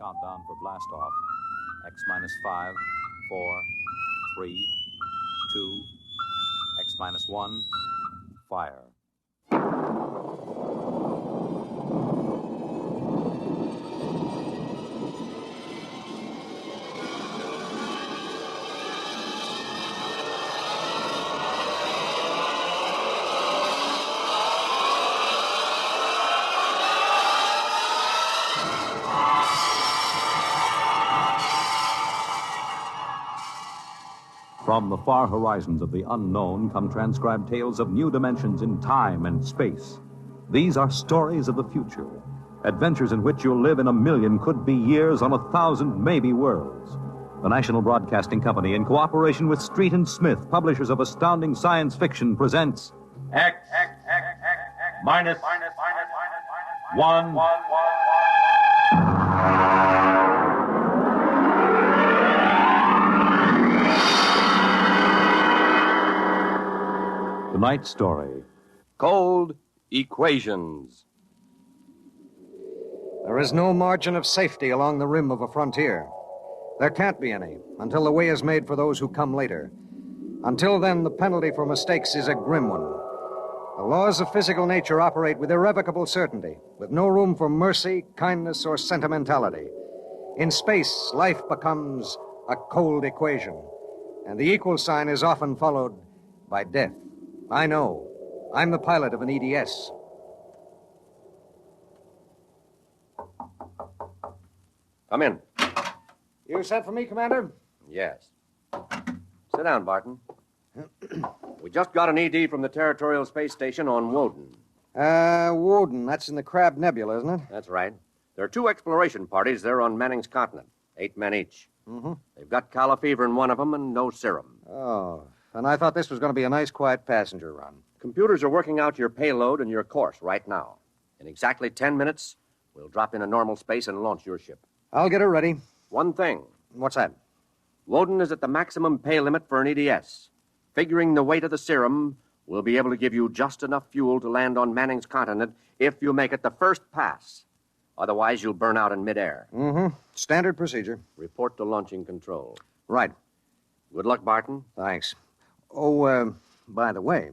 Countdown for blast off. X minus 5, 4, 3, 2, X minus 1, fire. From the far horizons of the unknown come transcribed tales of new dimensions in time and space. These are stories of the future, adventures in which you'll live in a million could-be years on 1,000 maybe worlds. The National Broadcasting Company, in cooperation with Street and Smith, publishers of astounding science fiction, presents X minus 1. Tonight's story. Cold equations. There is no margin of safety along the rim of a frontier. There can't be any until the way is made for those who come later. Until then, the penalty for mistakes is a grim one. The laws of physical nature operate with irrevocable certainty, with no room for mercy, kindness, or sentimentality. In space, life becomes a cold equation, and the equal sign is often followed by death. I know. I'm the pilot of an EDS. Come in. You sent for me, Commander? Yes. Sit down, Barton. We just got an ED from the Territorial Space Station on Woden. Woden. That's in the Crab Nebula, isn't it? That's right. There are 2 exploration parties there on Manning's continent. 8 men each. Mm-hmm. They've got calla fever in one of them and no serum. Oh, and I thought this was going to be a nice, quiet passenger run. Computers are working out your payload and your course right now. In exactly 10 minutes, we'll drop in a normal space and launch your ship. I'll get her ready. One thing. What's that? Woden is at the maximum pay limit for an EDS. Figuring the weight of the serum, we'll be able to give you just enough fuel to land on Manning's continent if you make it the first pass. Otherwise, you'll burn out in midair. Mm-hmm. Standard procedure. Report to launching control. Right. Good luck, Barton. Thanks. Oh, by the way,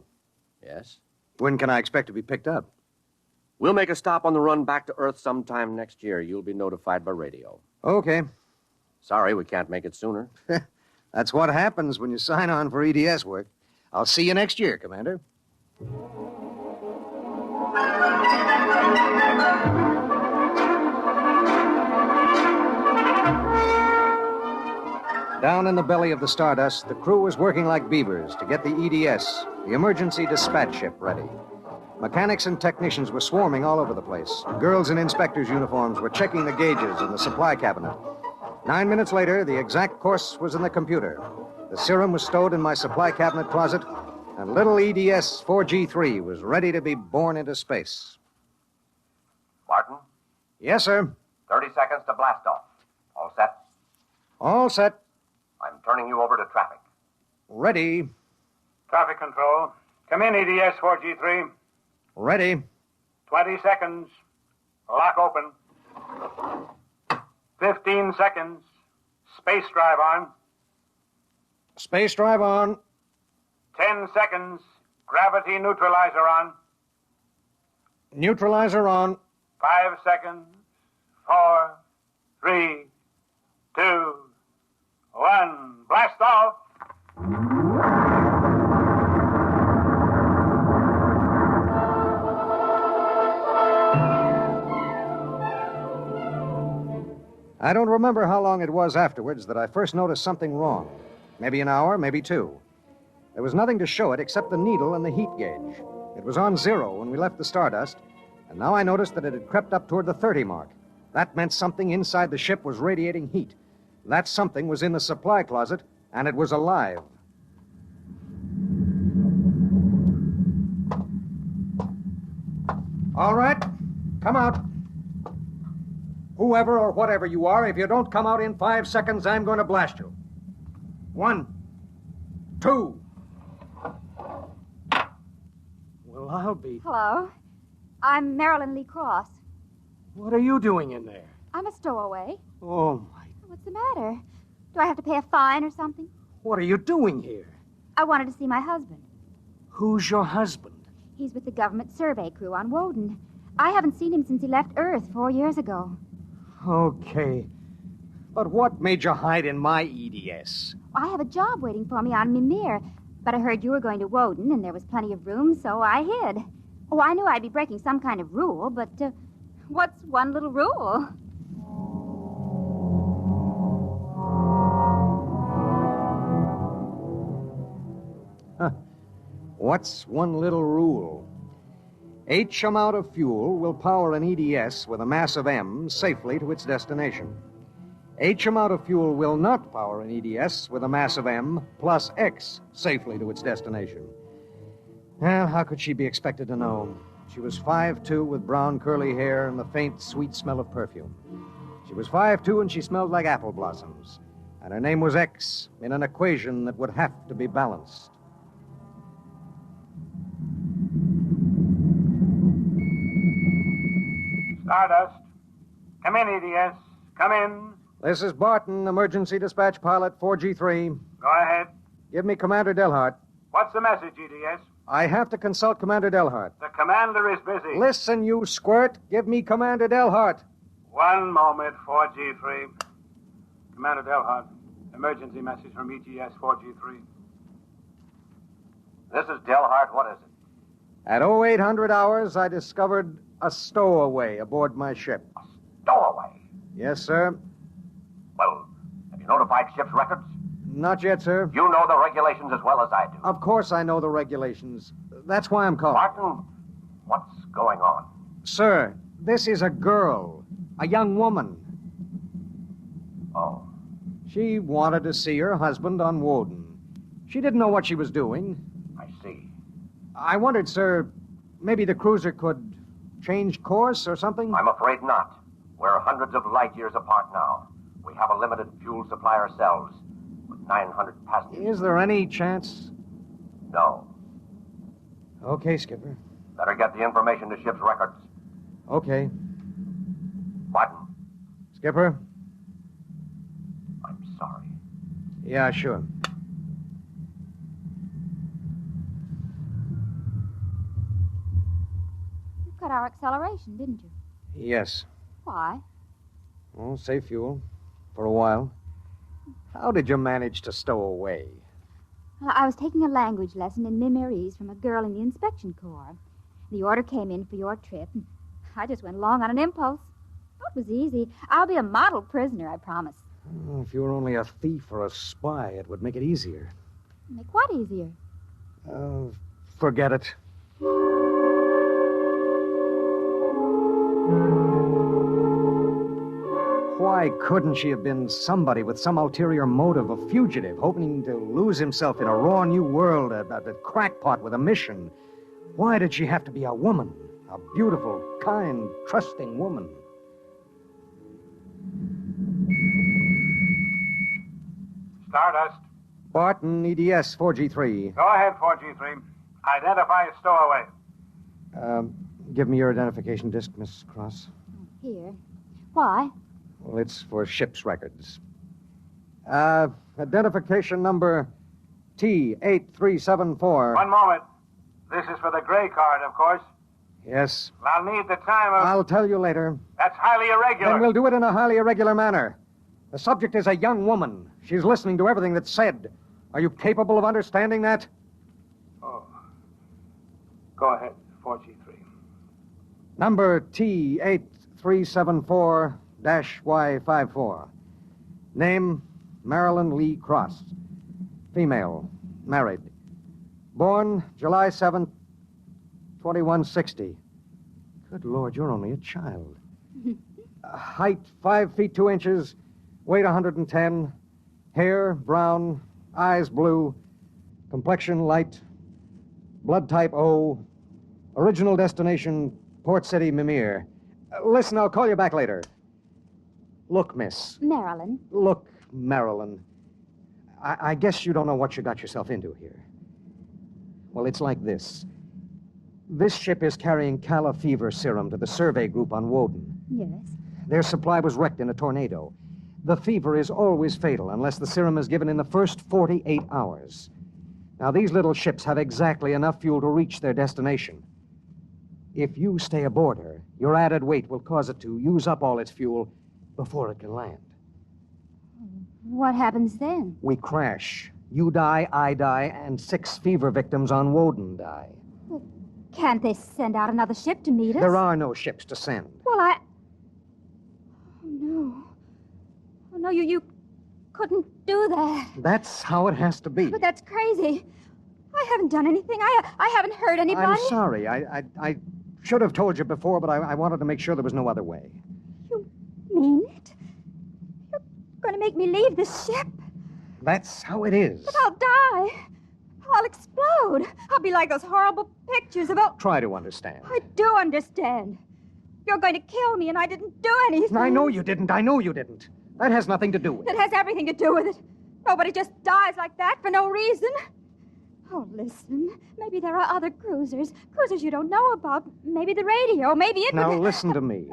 Yes? when can I expect to be picked up? We'll make a stop on the run back to Earth sometime next year. You'll be notified by radio. Okay. Sorry, we can't make it sooner. That's what happens when you sign on for EDS work. I'll see you next year, Commander. Down in the belly of the Stardust, the crew was working like beavers to get the EDS, the emergency dispatch ship, ready. Mechanics and technicians were swarming all over the place. Girls in inspectors' uniforms were checking the gauges in the supply cabinet. 9 minutes later, the exact course was in the computer. The serum was stowed in my supply cabinet closet, and little EDS 4G3 was ready to be born into space. Barton, Yes, sir. 30 seconds to blast off. All set? All set. I'm turning you over to traffic. Ready. Traffic control. Come in, EDS 4G3. Ready. 20 seconds. Lock open. 15 seconds. Space drive on. Space drive on. 10 seconds. Gravity neutralizer on. Neutralizer on. 5 seconds. 4, 3, 2, 1. Blast off. I don't remember how long it was afterwards that I first noticed something wrong. Maybe an hour, maybe 2. There was nothing to show it except the needle and the heat gauge. It was on 0 when we left the Stardust, and now I noticed that it had crept up toward the 30 mark. That meant something inside the ship was radiating heat. That something was in the supply closet, and it was alive. All right, come out. Whoever or whatever you are, if you don't come out in 5 seconds, I'm going to blast you. 1, 2. Well, I'll be... Hello. I'm Marilyn Lee Cross. What are you doing in there? I'm a stowaway. Oh, my. What's the matter? Do I have to pay a fine or something? What are you doing here? I wanted to see my husband. Who's your husband? He's with the government survey crew on Woden. I haven't seen him since he left Earth 4 years ago. Okay. But what made you hide in my EDS? I have a job waiting for me on Mimir, but I heard you were going to Woden and there was plenty of room, so I hid. Oh, I knew I'd be breaking some kind of rule, but what's one little rule? What's one little rule? H amount of fuel will power an EDS with a mass of M safely to its destination. H amount of fuel will not power an EDS with a mass of M plus X safely to its destination. Well, how could she be expected to know? She was 5'2" with brown curly hair and the faint, sweet smell of perfume. She was 5'2" and she smelled like apple blossoms. And her name was X in an equation that would have to be balanced. Stardust. Come in, EDS. Come in. This is Barton, emergency dispatch pilot 4G3. Go ahead. Give me Commander Delhart. What's the message, EDS? I have to consult Commander Delhart. The commander is busy. Listen, you squirt. Give me Commander Delhart. One moment, 4G3. Commander Delhart. Emergency message from EGS 4G3. This is Delhart. What is it? At 0800 hours, I discovered a stowaway aboard my ship. Stowaway. Yes, sir. Well, have you notified ship's records? Not yet, sir. You know the regulations as well as I do. Of course I know the regulations. That's why I'm calling. Martin, what's going on? Sir, this is a girl. A young woman. Oh. She wanted to see her husband on Woden. She didn't know what she was doing. I see. I wondered, sir, maybe the cruiser could change course or something? I'm afraid not. We're hundreds of light years apart now. We have a limited fuel supply ourselves, with 900 passengers. Is there any chance? No. Okay, Skipper. Better get the information to ship's records. Okay. Martin, Skipper? I'm sorry. Yeah, sure. You cut our acceleration, didn't you? Yes. Why? Oh, save fuel. For a while. How did you manage to stow away? Well, I was taking a language lesson in Mimirese from a girl in the inspection corps. The order came in for your trip, and I just went along on an impulse. Oh, it was easy. I'll be a model prisoner, I promise. Oh, if you were only a thief or a spy, it would make it easier. Make what easier? Forget it. Why couldn't she have been somebody with some ulterior motive, a fugitive, hoping to lose himself in a raw new world, a crackpot with a mission? Why did she have to be a woman? A beautiful, kind, trusting woman? Stardust. Barton, EDS 4G3. Go ahead, 4G3. Identify a stowaway. Give me your identification disc, Miss Cross. Here. Why? Well, it's for ship's records. Identification number T8374. One moment. This is for the gray card, of course. Yes. I'll need the time of... I'll tell you later. That's highly irregular. Then we'll do it in a highly irregular manner. The subject is a young woman. She's listening to everything that's said. Are you capable of understanding that? Oh. Go ahead, 4G3. Number T8374-Y54. Name, Marilyn Lee Cross. Female, married. Born July 7th, 2160. Good Lord, you're only a child. Height, 5 feet 2 inches. Weight, 110. Hair, brown. Eyes, blue. Complexion, light. Blood type, O. Original destination, Port City, Mimir. Listen, I'll call you back later. Look, miss. Marilyn. Look, Marilyn. I guess you don't know what you got yourself into here. Well, it's like this. This ship is carrying Calla fever serum to the survey group on Woden. Yes. Their supply was wrecked in a tornado. The fever is always fatal unless the serum is given in the first 48 hours. Now, these little ships have exactly enough fuel to reach their destination. If you stay aboard her, your added weight will cause it to use up all its fuel before it can land. What happens then? We crash. You die, I die, and 6 fever victims on Woden die. Well, can't they send out another ship to meet us? There are no ships to send. Well, Oh, no. Oh, no, you couldn't do that. That's how it has to be. But that's crazy. I haven't done anything. I haven't hurt anybody. I'm sorry. I should have told you before, but I wanted to make sure there was no other way. You mean it? You're going to make me leave this ship? That's how it is. But I'll die. I'll explode. I'll be like those horrible pictures about... Try to understand. I do understand. You're going to kill me, and I didn't do anything. I know you didn't. I know you didn't. That has nothing to do with it. It has everything to do with it. Nobody just dies like that for no reason. Oh, listen. Maybe there are other cruisers you don't know about. Maybe the radio. Maybe it... Now, listen to me.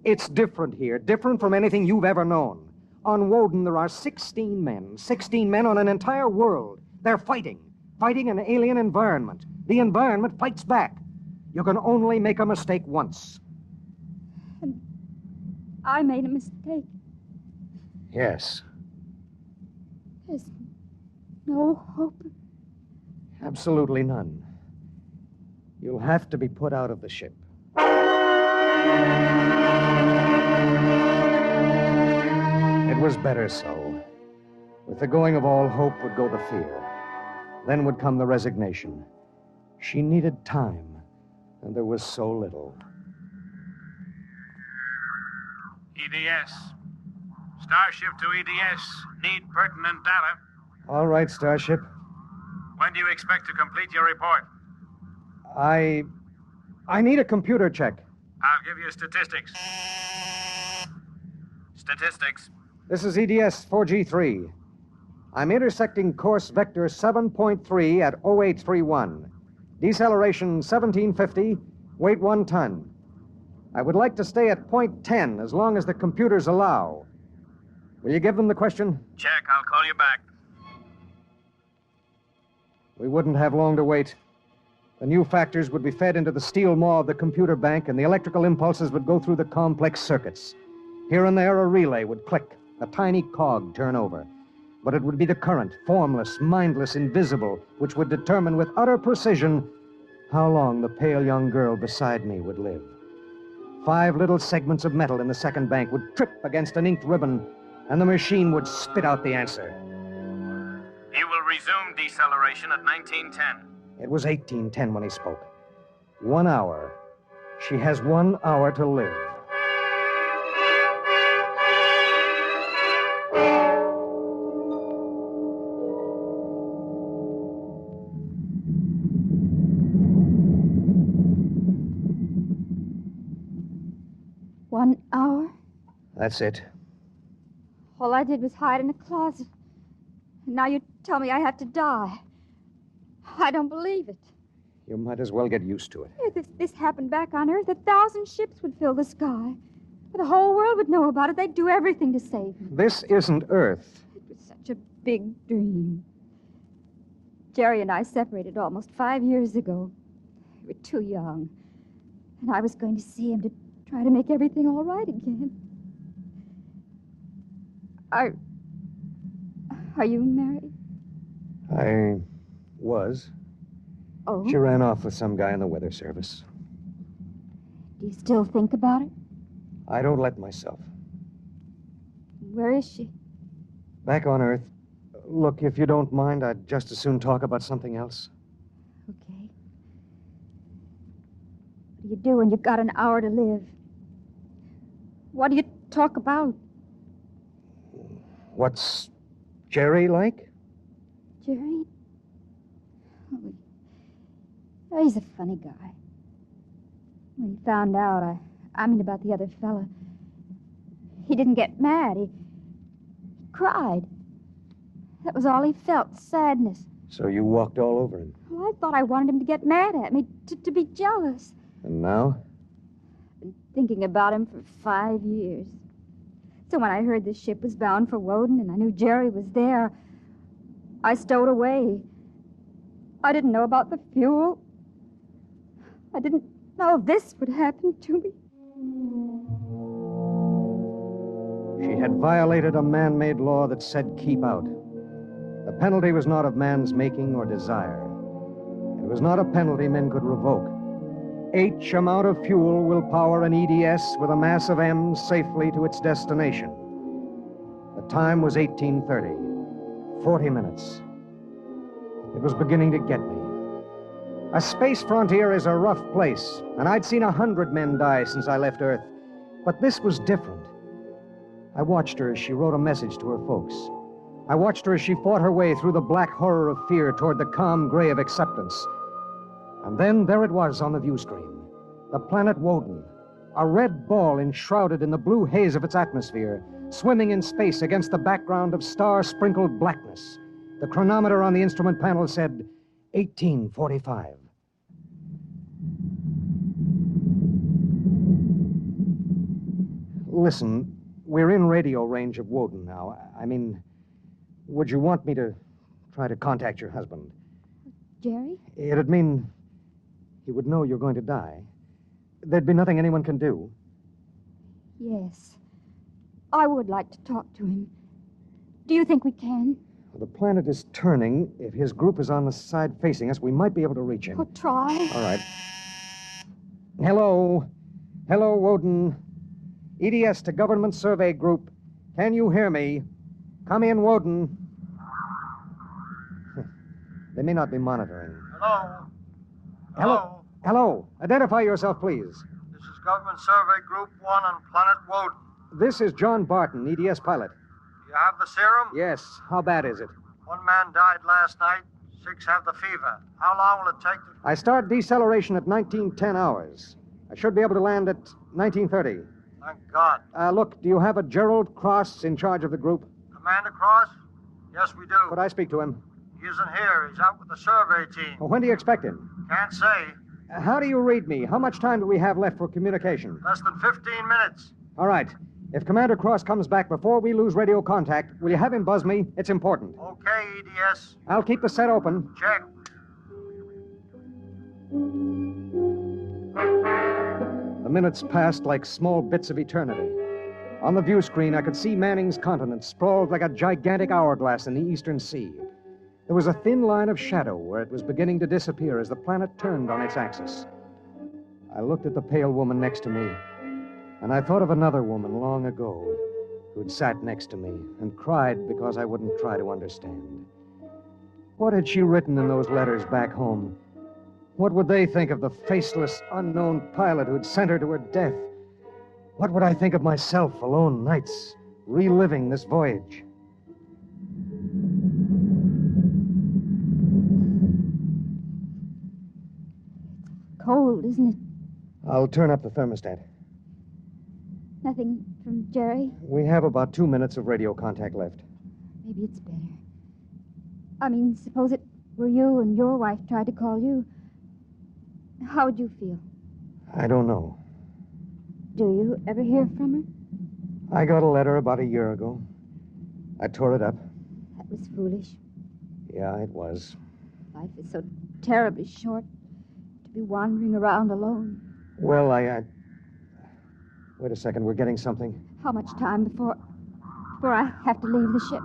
It's different here. Different from anything you've ever known. On Woden, there are 16 men. 16 men on an entire world. They're fighting an alien environment. The environment fights back. You can only make a mistake once. And I made a mistake. Yes. There's no hope. Absolutely none. You'll have to be put out of the ship. It was better so. With the going of all hope would go the fear. Then would come the resignation. She needed time, and there was so little. EDS. Starship to EDS. Need pertinent data. All right, Starship. When do you expect to complete your report? I need a computer check. I'll give you statistics. Statistics. This is EDS 4G3. I'm intersecting course vector 7.3 at 0831. Deceleration 1750, weight 1 ton. I would like to stay at point 10 as long as the computers allow. Will you give them the question? Check. I'll call you back. We wouldn't have long to wait. The new factors would be fed into the steel maw of the computer bank, and the electrical impulses would go through the complex circuits. Here and there, a relay would click, a tiny cog turn over. But it would be the current, formless, mindless, invisible, which would determine with utter precision how long the pale young girl beside me would live. 5 little segments of metal in the second bank would trip against an inked ribbon, and the machine would spit out the answer. You will resume deceleration at 1910. It was 1810 when he spoke. 1 hour. She has 1 hour to live. One hour? That's it. All I did was hide in a closet. And now you tell me I have to die. I don't believe it. You might as well get used to it. If this happened back on Earth, 1,000 ships would fill the sky. The whole world would know about it. They'd do everything to save me. This isn't Earth. It was such a big dream. Jerry and I separated almost 5 years ago. We were too young. And I was going to see him to try to make everything all right again. Are you married? I was. Oh? She ran off with some guy in the weather service. Do you still think about it? I don't let myself. Where is she? Back on Earth. Look, if you don't mind, I'd just as soon talk about something else. Okay. What do you do when you've got an hour to live? What do you talk about? What's Jerry like? Jerry? Oh, he's a funny guy. When he found out, I mean about the other fella, he didn't get mad. He cried. That was all he felt, sadness. So you walked all over him. Well, I thought I wanted him to get mad at me, to be jealous. And now? thinking about him for 5 years. So when I heard the ship was bound for Woden and I knew Jerry was there, I stowed away. I didn't know about the fuel. I didn't know this would happen to me. She had violated a man-made law that said keep out. The penalty was not of man's making or desire. It was not a penalty men could revoke. H amount of fuel will power an EDS with a mass of M safely to its destination. The time was 1830. 40 minutes. It was beginning to get me. A space frontier is a rough place, and I'd seen 100 men die since I left Earth. But this was different. I watched her as she wrote a message to her folks. I watched her as she fought her way through the black horror of fear toward the calm gray of acceptance. And then there it was on the view screen. The planet Woden. A red ball enshrouded in the blue haze of its atmosphere, swimming in space against the background of star-sprinkled blackness. The chronometer on the instrument panel said 1845. Listen, we're in radio range of Woden now. I mean, would you want me to try to contact your husband? Jerry? It'd mean he would know you're going to die. There'd be nothing anyone can do. Yes. I would like to talk to him. Do you think we can? Well, the planet is turning. If his group is on the side facing us, we might be able to reach him. We'll try. All right. Hello. Hello, Woden. EDS to Government Survey Group. Can you hear me? Come in, Woden. They may not be monitoring. Hello? Hello. Hello. Identify yourself, please. This is Government Survey Group 1 on planet Woden. This is John Barton, EDS pilot. You have the serum? Yes. How bad is it? 1 man died last night. 6 have the fever. How long will it take to... I start deceleration at 1910 hours. I should be able to land at 1930. Thank God. Look, do you have a Gerald Cross in charge of the group? Commander Cross? Yes, we do. Could I speak to him? He isn't here. He's out with the survey team. Well, when do you expect him? Can't say. How do you read me? How much time do we have left for communication? Less than 15 minutes. All right. If Commander Cross comes back before we lose radio contact, will you have him buzz me? It's important. Okay, EDS. I'll keep the set open. Check. The minutes passed like small bits of eternity. On the view screen, I could see Manning's continent sprawled like a gigantic hourglass in the eastern sea. There was a thin line of shadow where it was beginning to disappear as the planet turned on its axis. I looked at the pale woman next to me, and I thought of another woman long ago who'd sat next to me and cried because I wouldn't try to understand. What had she written in those letters back home? What would they think of the faceless, unknown pilot who'd sent her to her death? What would I think of myself alone nights, reliving this voyage? Cold, isn't it? I'll turn up the thermostat. Nothing from Jerry? We have about 2 minutes of radio contact left. Maybe it's better. I mean, suppose it were you and your wife tried to call you. How would you feel? I don't know. Do you ever hear from her? I got a letter about a year ago. I tore it up. That was foolish. Yeah, it was. Life is so terribly short to be wandering around alone. Well, Wait a second, we're getting something. How much time before I have to leave the ship?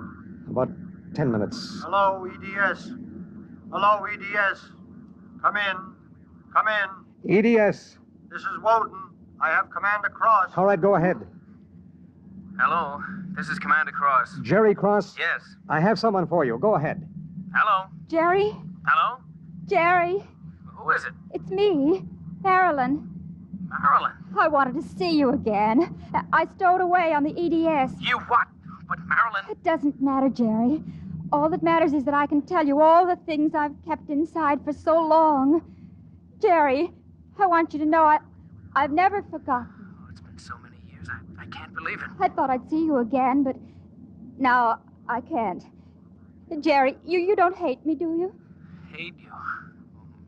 About 10 minutes. Hello, EDS. Hello, EDS. Come in. Come in. EDS. This is Woden. I have Commander Cross. All right, go ahead. Hello, this is Commander Cross. Jerry Cross? Yes. I have someone for you. Go ahead. Hello? Jerry? Hello? Jerry? Who is it? It's me, Marilyn. Marilyn. I wanted to see you again. I stowed away on the EDS. You what? But Marilyn... It doesn't matter, Jerry. All that matters is that I can tell you all the things I've kept inside for so long. Jerry, I want you to know I've never forgotten. Oh, it's been so many years. I can't believe it. I thought I'd see you again, but now I can't. Jerry, you don't hate me, do you? Hate you?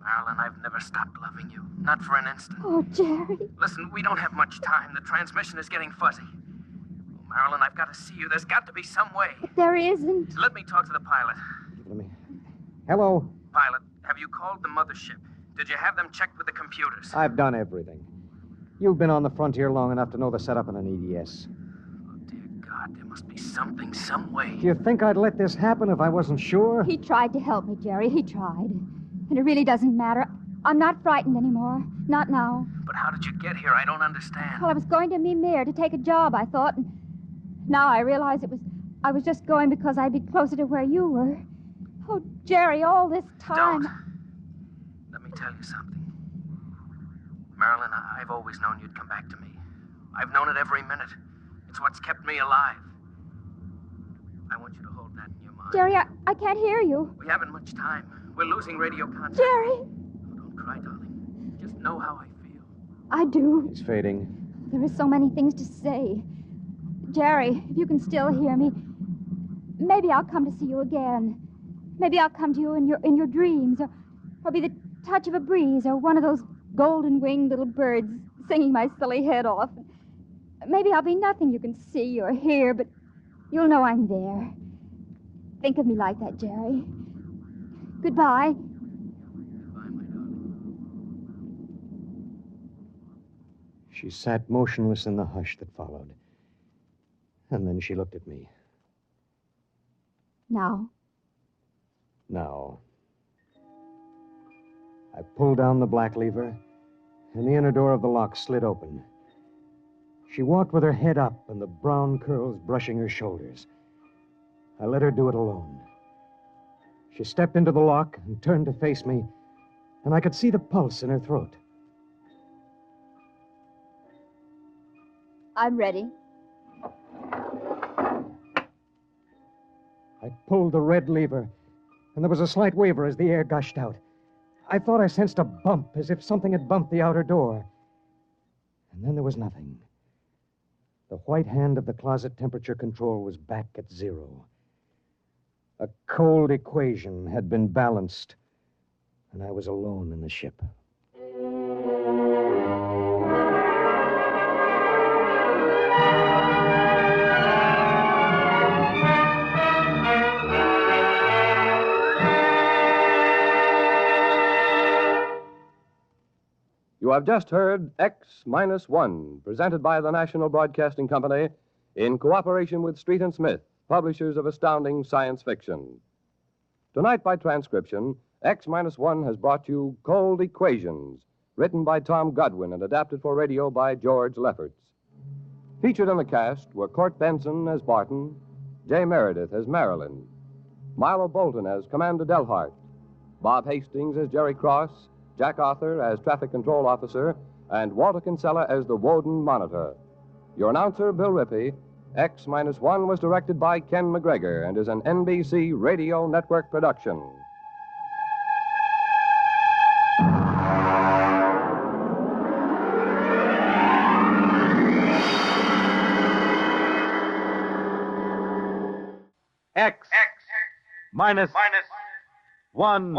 Marilyn, I've never stopped loving you. Not for an instant. Oh, Jerry. Listen, we don't have much time. The transmission is getting fuzzy. Oh, Marilyn, I've got to see you. There's got to be some way. There isn't. Let me talk to the pilot. Give it to me. Hello. Pilot, have you called the mothership? Did you have them checked with the computers? I've done everything. You've been on the frontier long enough to know the setup in an EDS. Oh, dear God, there must be something, some way. Do you think I'd let this happen if I wasn't sure? He tried to help me, Jerry. He tried. And it really doesn't matter. I'm not frightened anymore. Not now. But how did you get here? I don't understand. Well, I was going to Mimir to take a job, I thought. And now I realize I was just going because I'd be closer to where you were. Oh, Jerry, all this time. Don't. Let me tell you something. Marilyn, I've always known you'd come back to me. I've known it every minute. It's what's kept me alive. I want you to hold that in your mind. Jerry, I can't hear you. We haven't much time. We're losing radio contact. Jerry! Oh, don't cry, darling. Just know how I feel. I do. It's fading. There are so many things to say. Jerry, if you can still hear me, maybe I'll come to see you again. Maybe I'll come to you in your dreams, or be the touch of a breeze, or one of those golden-winged little birds singing my silly head off. Maybe I'll be nothing you can see or hear, but you'll know I'm there. Think of me like that, Jerry. Goodbye. Goodbye, my darling. She sat motionless in the hush that followed. And then she looked at me. Now. Now. I pulled down the black lever, and the inner door of the lock slid open. She walked with her head up and the brown curls brushing her shoulders. I let her do it alone. She stepped into the lock and turned to face me, and I could see the pulse in her throat. I'm ready. I pulled the red lever, and there was a slight waver as the air gushed out. I thought I sensed a bump, as if something had bumped the outer door. And then there was nothing. The white hand of the closet temperature control was back at 0. A cold equation had been balanced, and I was alone in the ship. You have just heard X-1, presented by the National Broadcasting Company in cooperation with Street and Smith, publishers of astounding science fiction. Tonight, by transcription, X-1 has brought you Cold Equations, written by Tom Godwin and adapted for radio by George Lefferts. Featured in the cast were Court Benson as Barton, Jay Meredith as Marilyn, Milo Bolton as Commander Delhart, Bob Hastings as Jerry Cross, Jack Arthur as Traffic Control Officer, and Walter Kinsella as the Woden Monitor. Your announcer, Bill Rippey. X-1 was directed by Ken McGregor and is an NBC Radio Network production. X minus 1